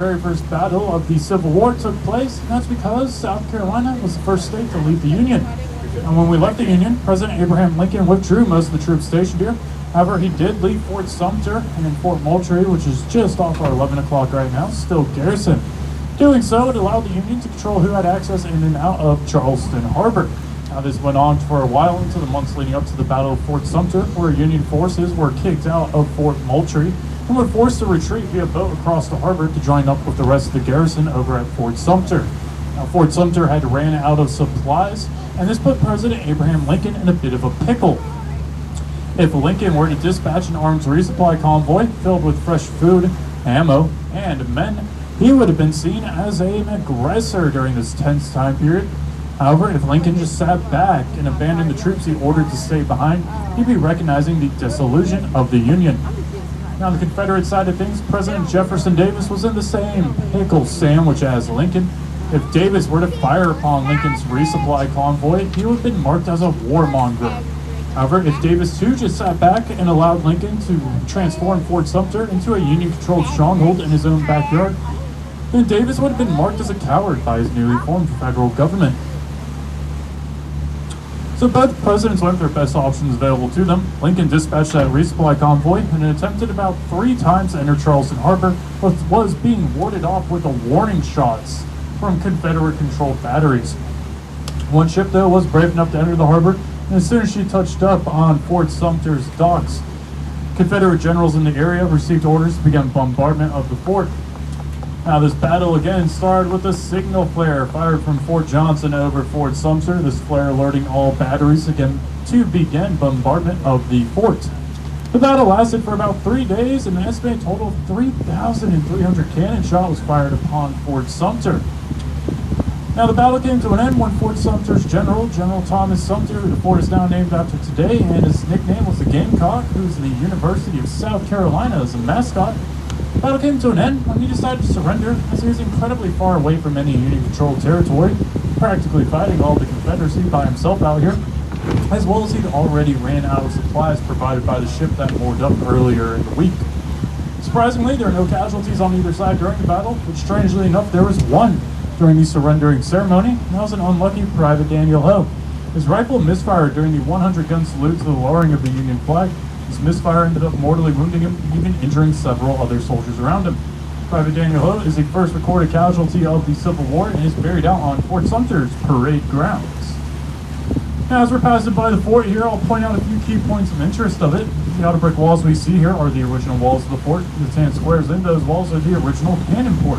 very first battle of the Civil War took place, and that's because South Carolina was the first state to leave the Union. And when we left the Union, President Abraham Lincoln withdrew most of the troops stationed here. However, he did leave Fort Sumter and then Fort Moultrie, which is just off our 11 o'clock right now, still garrisoned. Doing so, it allowed the Union to control who had access in and out of Charleston Harbor. Now, this went on for a while into the months leading up to the Battle of Fort Sumter, where Union forces were kicked out of Fort Moultrie and were forced to retreat via boat across the harbor to join up with the rest of the garrison over at Fort Sumter. Now, Fort Sumter had ran out of supplies, and this put President Abraham Lincoln in a bit of a pickle. If Lincoln were to dispatch an armed resupply convoy filled with fresh food, ammo, and men, he would have been seen as an aggressor during this tense time period. However, if Lincoln just sat back and abandoned the troops he ordered to stay behind, he'd be recognizing the disillusion of the Union. Now, on the Confederate side of things, President Jefferson Davis was in the same pickle sandwich as Lincoln. If Davis were to fire upon Lincoln's resupply convoy, he would have been marked as a warmonger. However, if Davis too just sat back and allowed Lincoln to transform Fort Sumter into a Union-controlled stronghold in his own backyard, then Davis would have been marked as a coward by his newly formed federal government. So both presidents went with their best options available to them. Lincoln dispatched that resupply convoy and attempted about 3 times to enter Charleston Harbor, but was being warded off with the warning shots from Confederate-controlled batteries. One ship, though, was brave enough to enter the harbor, and as soon as she touched up on Fort Sumter's docks, Confederate generals in the area received orders to begin bombardment of the fort. Now, this battle again started with a signal flare fired from Fort Johnson over Fort Sumter, this flare alerting all batteries again to begin bombardment of the fort. The battle lasted for about 3 days, and an estimated total of 3,300 cannon shot was fired upon Fort Sumter. Now, the battle came to an end when Fort Sumter's General Thomas Sumter, who the fort is now named after today, and his nickname was the Gamecock, who's the University of South Carolina as a mascot. The battle came to an end when he decided to surrender, as he was incredibly far away from any Union-controlled territory, practically fighting all the Confederacy by himself out here, as well as he'd already ran out of supplies provided by the ship that moored up earlier in the week. Surprisingly, there are no casualties on either side during the battle, but strangely enough, there was one during the surrendering ceremony, and that was an unlucky Private Daniel Ho. His rifle misfired during the 100-gun salute to the lowering of the Union flag. This misfire ended up mortally wounding him, even injuring several other soldiers around him. Private Daniel Ho is the first recorded casualty of the Civil War and is buried out on Fort Sumter's parade grounds. Now, as we're passing by the fort here, I'll point out a few key points of interest of it. The outer brick walls we see here are the original walls of the fort. The tan squares in those walls are the original cannon ports.